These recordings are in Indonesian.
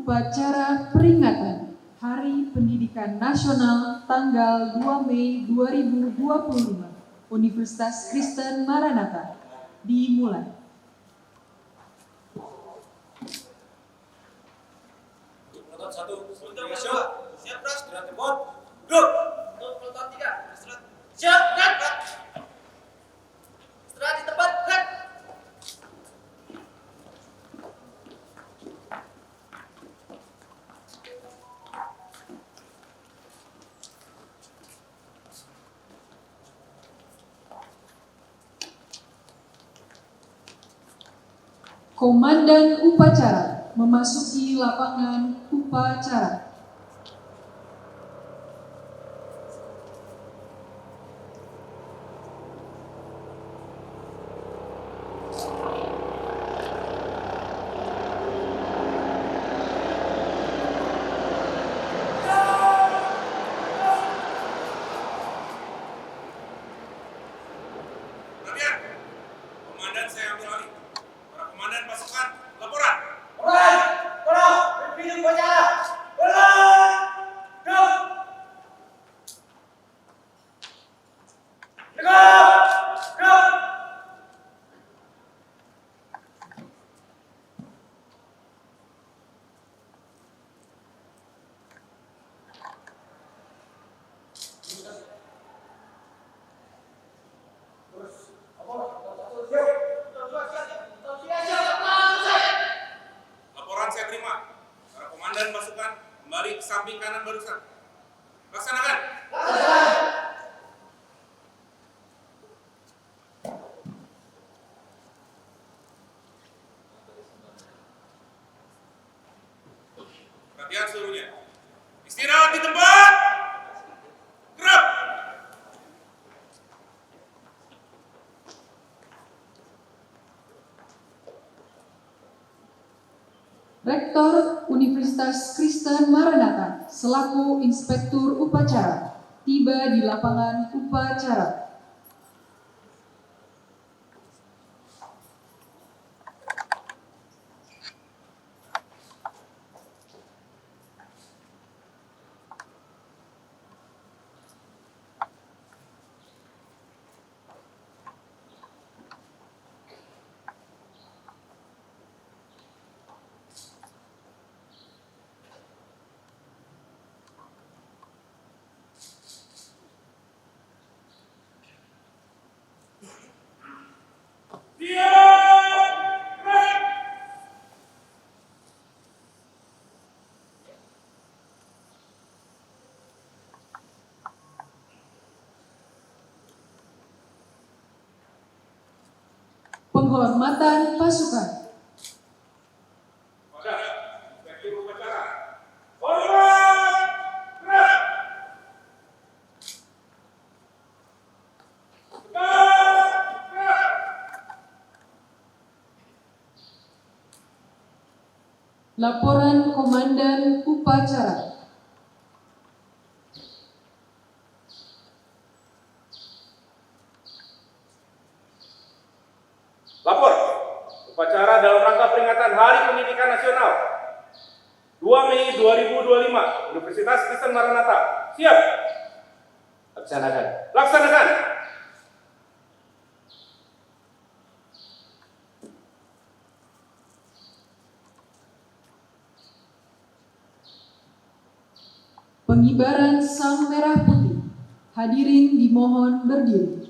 upacara peringatan Hari Pendidikan Nasional tanggal 2 Mei 2025 Universitas Kristen Maranatha dimulai. Satu, siap pras, gerak tempon, duduk. Untuk peloton 3, istirahat. Siap, gerak. Istirahat di tempat, gerak. Komandan upacara memasuki lapangan upacara. Latihan. Komandan saya ambil alih. Para komandan pasukan, laporan. Pimpin upacara. Laporan saya terima. Para komandan pasukan kembali ke samping kanan barusan. Laksanakan. Perhatian seluruhnya. Istirahat di tempat. Gerak. Rektor Universitas Kristen Maranatha selaku Inspektur Upacara tiba di lapangan upacara. Penghormatan pasukan. Pada Inspektur Upacara. Hormat. Gerak. Gerak. Laporan Komandan Upacara. Lapor. Upacara dalam rangka peringatan Hari Pendidikan Nasional 2 Mei 2025 Universitas Kristen Maranatha. Siap. Laksanakan. Pengibaran Sang Merah Putih. Hadirin dimohon berdiri.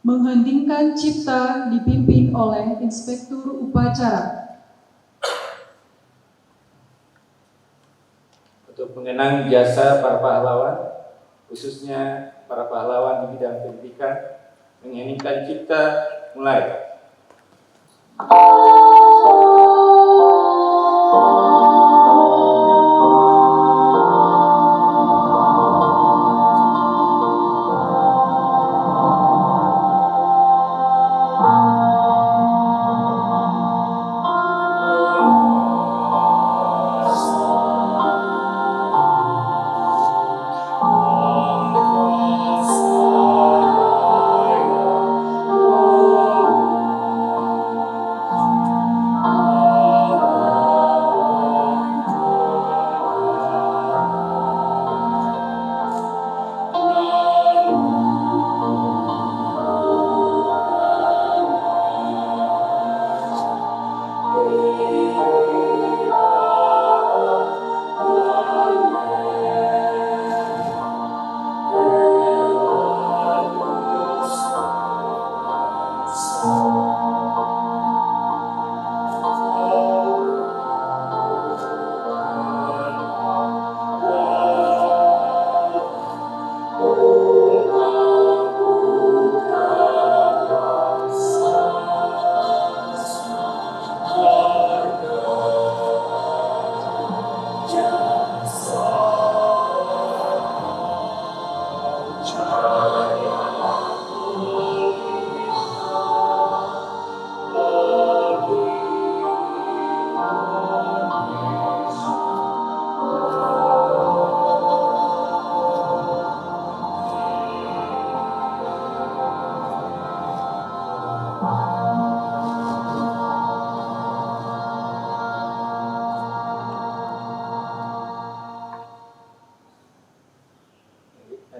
Mengheningkan cipta dipimpin oleh Inspektur Upacara. Untuk mengenang jasa para pahlawan, khususnya para pahlawan di bidang pendidikan, mengheningkan cipta mulai.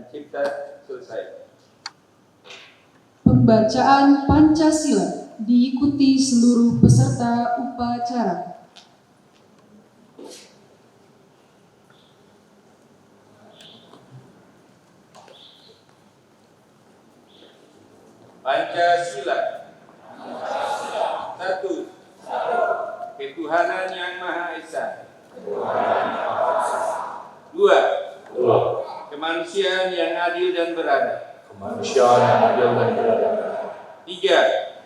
Cipta selesai. Pembacaan Pancasila diikuti seluruh peserta upacara. Pancasila. Satu. Ketuhanan Yang Maha Esa. Dua. Kemanusiaan yang adil dan beradab. Kemanusiaan yang adil dan beradab. Tiga.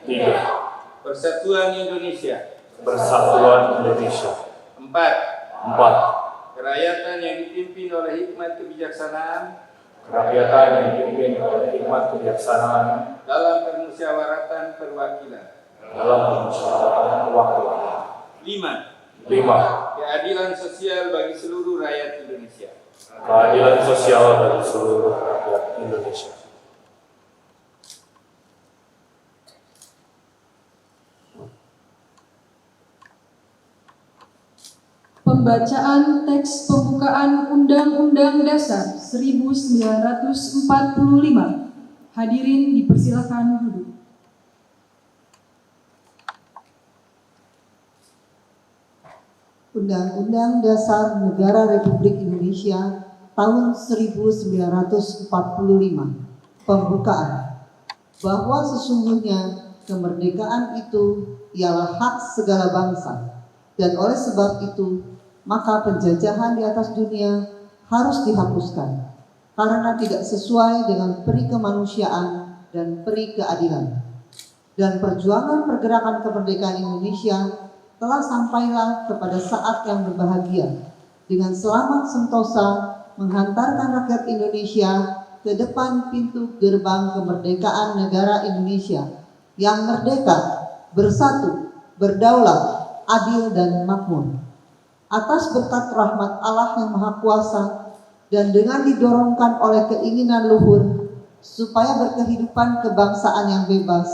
3. Persatuan Indonesia. Persatuan Indonesia. 4. 4. Kerakyatan yang dipimpin oleh hikmat kebijaksanaan Kerakyatan yang dipimpin oleh hikmat kebijaksanaan dalam permusyawaratan perwakilan. dalam permusyawaratan perwakilan. 5. 5. Keadilan sosial bagi seluruh rakyat Indonesia. Keadilan sosial bagi seluruh rakyat Indonesia. Pembacaan teks pembukaan Undang-Undang Dasar 1945. Hadirin dipersilakan duduk. Undang-Undang Dasar Negara Republik Indonesia tahun 1945. Pembukaan. Bahwa sesungguhnya kemerdekaan itu ialah hak segala bangsa, dan oleh sebab itu maka penjajahan di atas dunia harus dihapuskan karena tidak sesuai dengan peri kemanusiaan dan peri keadilan. Dan perjuangan pergerakan kemerdekaan Indonesia telah sampailah kepada saat yang berbahagia dengan selamat sentosa menghantarkan rakyat Indonesia ke depan pintu gerbang kemerdekaan negara Indonesia yang merdeka, bersatu, berdaulat, adil dan makmur. Atas berkat rahmat Allah yang Maha Kuasa dan dengan didorongkan oleh keinginan luhur supaya berkehidupan kebangsaan yang bebas,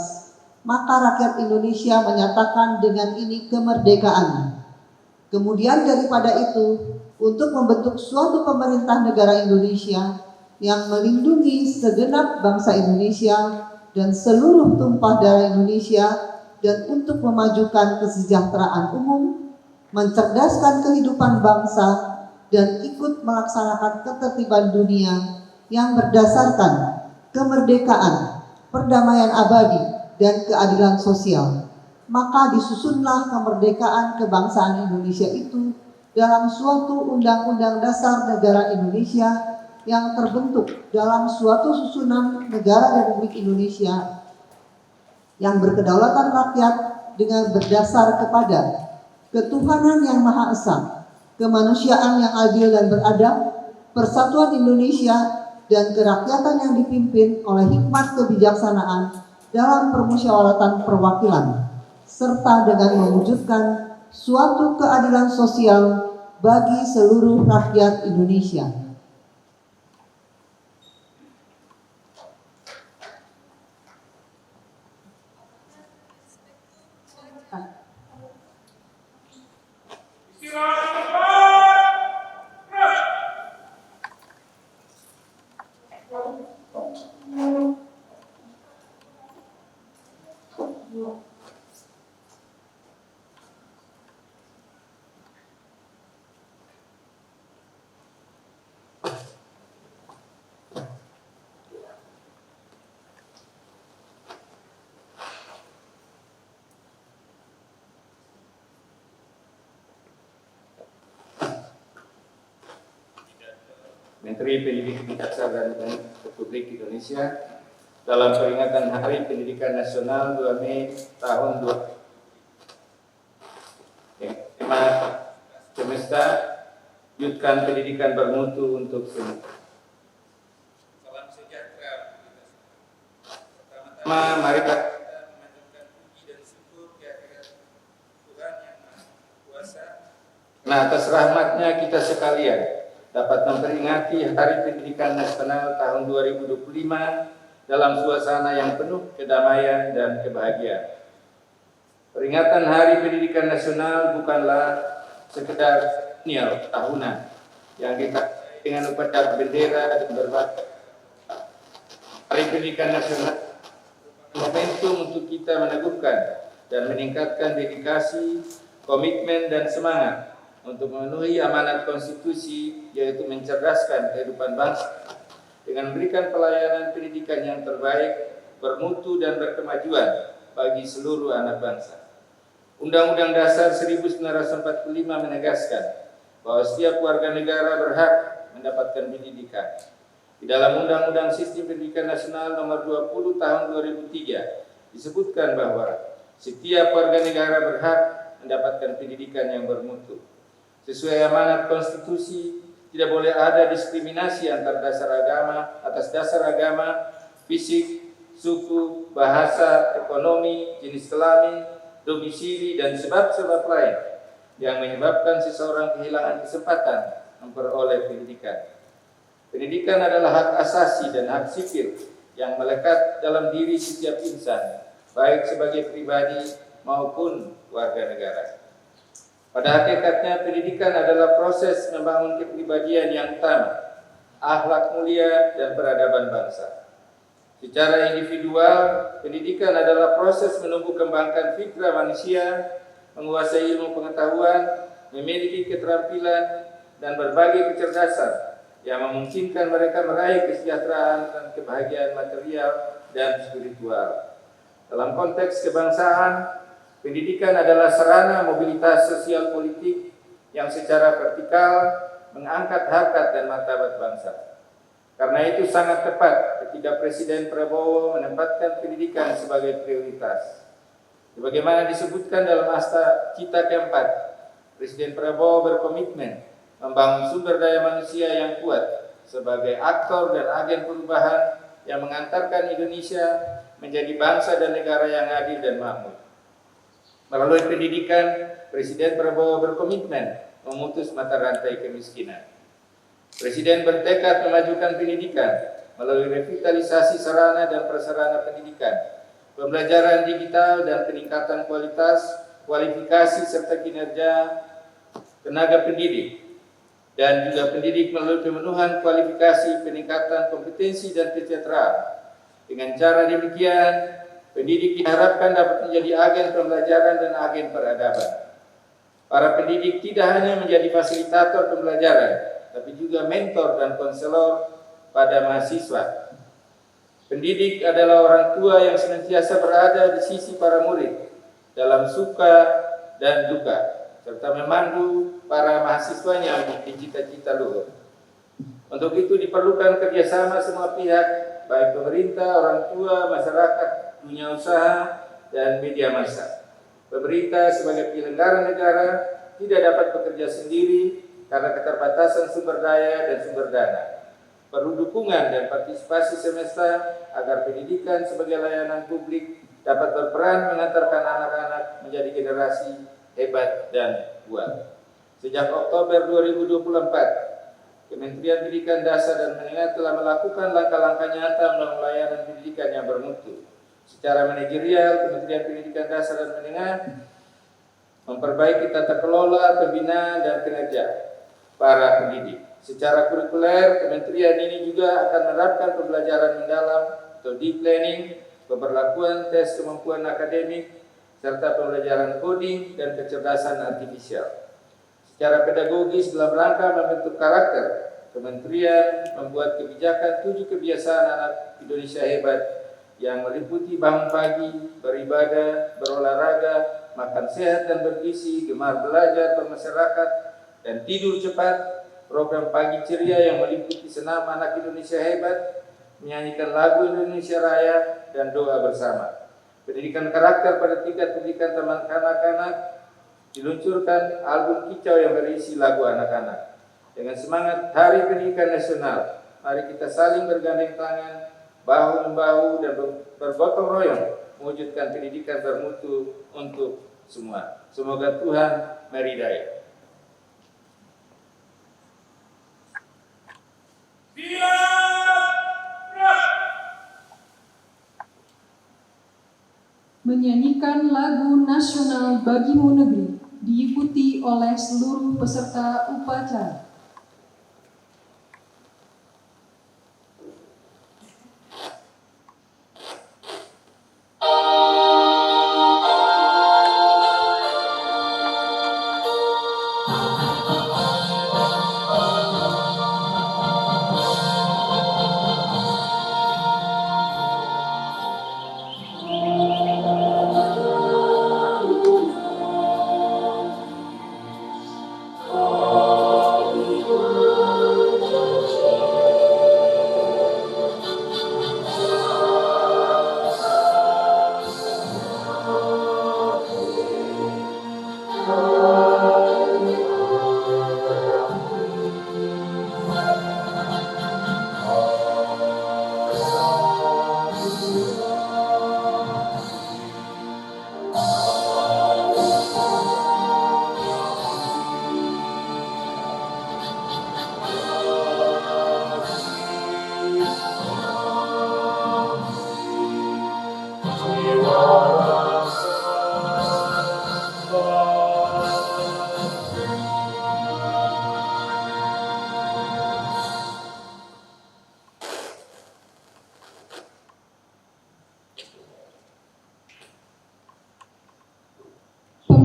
maka rakyat Indonesia menyatakan dengan ini kemerdekaan. Kemudian daripada itu, untuk membentuk suatu pemerintah negara Indonesia yang melindungi segenap bangsa Indonesia dan seluruh tumpah darah Indonesia, dan untuk memajukan kesejahteraan umum, mencerdaskan kehidupan bangsa, dan ikut melaksanakan ketertiban dunia yang berdasarkan kemerdekaan, perdamaian abadi, dan keadilan sosial. Maka disusunlah kemerdekaan kebangsaan Indonesia itu dalam suatu Undang-Undang Dasar Negara Indonesia yang terbentuk dalam suatu susunan negara Republik Indonesia yang berkedaulatan rakyat dengan berdasar kepada ketuhanan yang Maha Esa, kemanusiaan yang adil dan beradab, persatuan Indonesia, dan kerakyatan yang dipimpin oleh hikmat kebijaksanaan dalam permusyawaratan perwakilan, serta dengan mewujudkan suatu keadilan sosial bagi seluruh rakyat Indonesia. Menteri Pendidikan Dasar dan Republik Indonesia dalam peringatan Hari Pendidikan Nasional 2 Mei tahun 2020. Tema semesta, wujudkan pendidikan bermutu untuk semua. Salam sejahtera. Pertama-tama mari kita memanjatkan puji dan syukur kehadirat Tuhan yang Maha Kuasa. Nah, atas rahmatnya kita sekalian dapat memperingati Hari Pendidikan Nasional tahun 2025 dalam suasana yang penuh kedamaian dan kebahagiaan. Peringatan Hari Pendidikan Nasional bukanlah sekedar seremonial tahunan yang disertai dengan upacara bendera dan berbagai. Hari Pendidikan Nasional momentum untuk kita meneguhkan dan meningkatkan dedikasi, komitmen, dan semangat untuk memenuhi amanat konstitusi, yaitu mencerdaskan kehidupan bangsa dengan memberikan pelayanan pendidikan yang terbaik, bermutu, dan berkemajuan bagi seluruh anak bangsa. Undang-Undang Dasar 1945 menegaskan bahwa setiap warga negara berhak mendapatkan pendidikan. Di dalam Undang-Undang Sistem Pendidikan Nasional Nomor 20 Tahun 2003 disebutkan bahwa setiap warga negara berhak mendapatkan pendidikan yang bermutu. Sesuai amanat konstitusi, tidak boleh ada diskriminasi atas dasar agama, fisik, suku, bahasa, ekonomi, jenis kelamin, domisili, dan sebab-sebab lain yang menyebabkan seseorang kehilangan kesempatan memperoleh pendidikan. Pendidikan adalah hak asasi dan hak sipil yang melekat dalam diri setiap insan, baik sebagai pribadi maupun warga negara. Pada hakikatnya, pendidikan adalah proses membangun kepribadian yang utama, akhlak mulia, dan peradaban bangsa. Secara individual, pendidikan adalah proses menumbuh kembangkan fitrah manusia, menguasai ilmu pengetahuan, memiliki keterampilan, dan berbagai kecerdasan yang memungkinkan mereka meraih kesejahteraan dan kebahagiaan material dan spiritual. Dalam konteks kebangsaan, pendidikan adalah sarana mobilitas sosial politik yang secara vertikal mengangkat harkat dan martabat bangsa. Karena itu sangat tepat ketika Presiden Prabowo menempatkan pendidikan sebagai prioritas. Sebagaimana disebutkan dalam Asta Cita keempat, Presiden Prabowo berkomitmen membangun sumber daya manusia yang kuat sebagai aktor dan agen perubahan yang mengantarkan Indonesia menjadi bangsa dan negara yang adil dan makmur. Melalui pendidikan, Presiden Prabowo berkomitmen memutus mata rantai kemiskinan. Presiden bertekad memajukan pendidikan melalui revitalisasi sarana dan prasarana pendidikan, pembelajaran digital dan peningkatan kualitas, kualifikasi serta kinerja tenaga pendidik, dan juga pendidik melalui pemenuhan kualifikasi, peningkatan kompetensi dan kesejahteraan. Dengan cara demikian, pendidik diharapkan dapat menjadi agen pembelajaran dan agen peradaban. Para pendidik tidak hanya menjadi fasilitator pembelajaran, tapi juga mentor dan konselor pada mahasiswa. Pendidik adalah orang tua yang senantiasa berada di sisi para murid dalam suka dan duka, serta memandu para mahasiswanya memiliki cita-cita luhur. Untuk itu diperlukan kerjasama semua pihak, baik pemerintah, orang tua, masyarakat, dunia usaha, dan media massa. Pemerintah sebagai penyelenggara negara tidak dapat bekerja sendiri karena keterbatasan sumber daya dan sumber dana. Perlu dukungan dan partisipasi semesta agar pendidikan sebagai layanan publik dapat berperan mengantarkan anak-anak menjadi generasi hebat dan kuat. Sejak Oktober 2024, Kementerian Pendidikan Dasar dan Menengah telah melakukan langkah-langkah nyata dalam layanan pendidikan yang bermutu. Secara manajerial, Kementerian Pendidikan Dasar dan Menengah memperbaiki tata kelola, pembinaan, dan kinerja para pendidik. Secara kurikuler, kementerian ini juga akan menerapkan pembelajaran mendalam atau deep learning, pemberlakuan tes kemampuan akademik, serta pembelajaran coding dan kecerdasan artifisial. Secara pedagogis dalam rangka membentuk karakter, kementerian membuat kebijakan 7 kebiasaan anak Indonesia hebat yang meliputi bangun pagi, beribadah, berolahraga, makan sehat dan bergizi, gemar belajar bermasyarakat, dan tidur cepat. Program Pagi Ceria yang meliputi senam anak Indonesia hebat, menyanyikan lagu Indonesia Raya, dan doa bersama. Pendidikan karakter pada tingkat pendidikan taman kanak-kanak, diluncurkan album kicau yang berisi lagu anak-anak. Dengan semangat Hari Pendidikan Nasional, mari kita saling bergandeng tangan, bahu-membahu, dan bergotong royong mewujudkan pendidikan bermutu untuk semua. Semoga Tuhan meridai. Menyanyikan lagu nasional Bagimu Negeri diikuti oleh seluruh peserta upacara.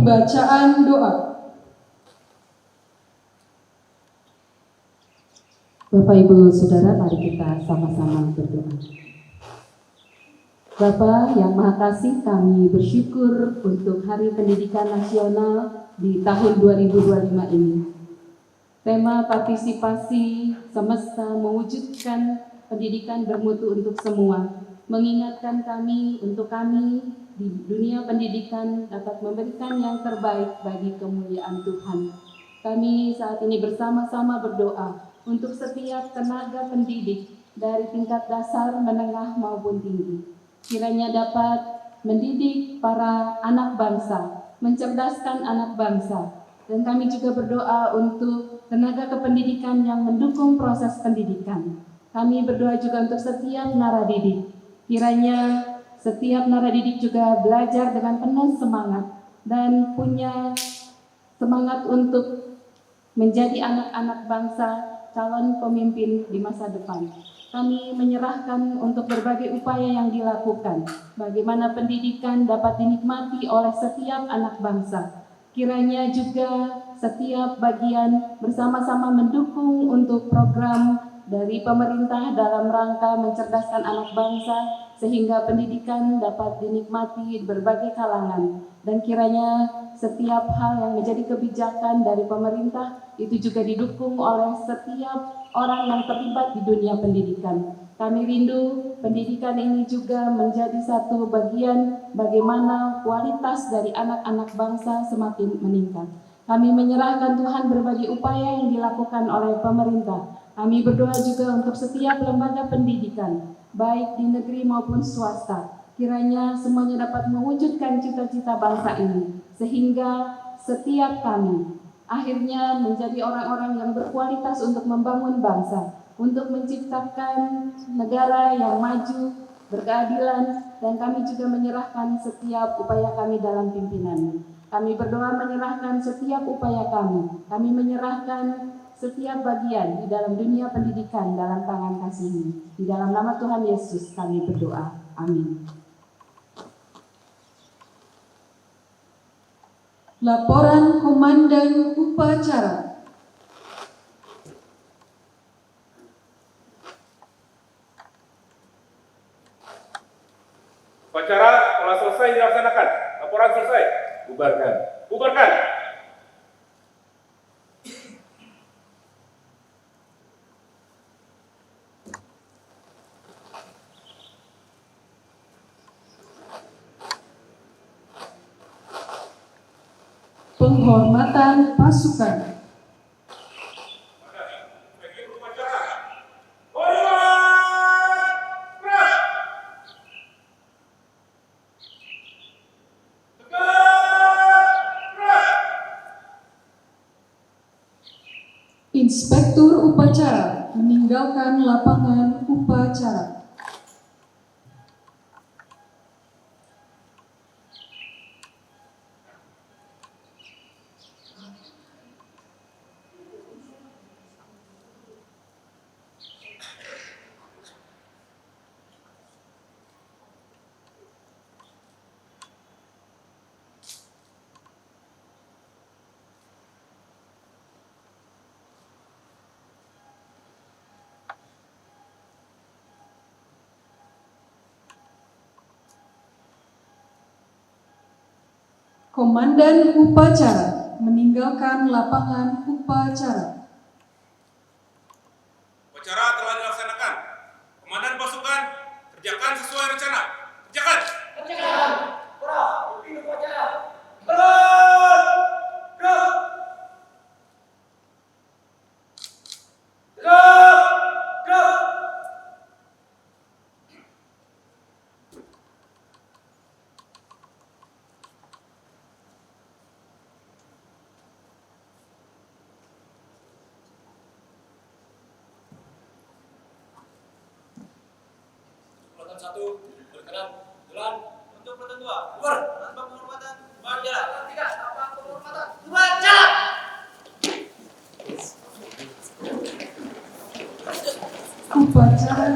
Pembacaan doa. Bapak Ibu Saudara, mari kita sama-sama berdoa. Bapa yang Maha Kasih, kami bersyukur untuk Hari Pendidikan Nasional di tahun 2025 ini. Tema partisipasi semesta mewujudkan pendidikan bermutu untuk semua, mengingatkan kami untuk kami di dunia pendidikan dapat memberikan yang terbaik bagi kemuliaan Tuhan. Kami saat ini bersama-sama berdoa untuk setiap tenaga pendidik dari tingkat dasar, menengah maupun tinggi. Kiranya dapat mendidik para anak bangsa, mencerdaskan anak bangsa. Dan kami juga berdoa untuk tenaga kependidikan yang mendukung proses pendidikan. Kami berdoa juga untuk setiap naradidik. Kiranya setiap naradidik juga belajar dengan penuh semangat dan punya semangat untuk menjadi anak-anak bangsa, calon pemimpin di masa depan. Kami menyerahkan untuk berbagai upaya yang dilakukan, bagaimana pendidikan dapat dinikmati oleh setiap anak bangsa. Kiranya juga setiap bagian bersama-sama mendukung untuk program dari pemerintah dalam rangka mencerdaskan anak bangsa sehingga pendidikan dapat dinikmati berbagai kalangan, dan kiranya setiap hal yang menjadi kebijakan dari pemerintah itu juga didukung oleh setiap orang yang terlibat di dunia pendidikan. Kami rindu pendidikan ini juga menjadi satu bagian bagaimana kualitas dari anak-anak bangsa semakin meningkat. Kami menyerahkan Tuhan berbagai upaya yang dilakukan oleh pemerintah. Kami berdoa juga untuk setiap lembaga pendidikan, baik di negeri maupun swasta. Kiranya semuanya dapat mewujudkan cita-cita bangsa ini, sehingga setiap kami akhirnya menjadi orang-orang yang berkualitas untuk membangun bangsa, untuk menciptakan negara yang maju, berkeadilan, dan kami juga menyerahkan setiap upaya kami dalam pimpinan. Kami berdoa menyerahkan setiap upaya kami menyerahkan setiap bagian di dalam dunia pendidikan dalam tangan kasih-Mu. Di dalam nama Tuhan Yesus kami berdoa. Amin. Laporan Komandan Upacara. Upacara telah selesai dilaksanakan. Laporan selesai. Bubarkan. Bubarkan. Penghormatan pasukan. Bagi upacara. Hormat! Keras! Tegak! Keras! Inspektur upacara meninggalkan lapangan upacara. Komandan upacara meninggalkan lapangan upacara. Upacara telah dilaksanakan. Komandan pasukan, kerjakan sesuai rencana. Kerjakan. Urutan 1, berkenan, jalan. Untuk urutan 2, bubar. Tanpa penghormatan, bubar jalan. Urutan 3, tanpa penghormatan, bubar jalan. Upacara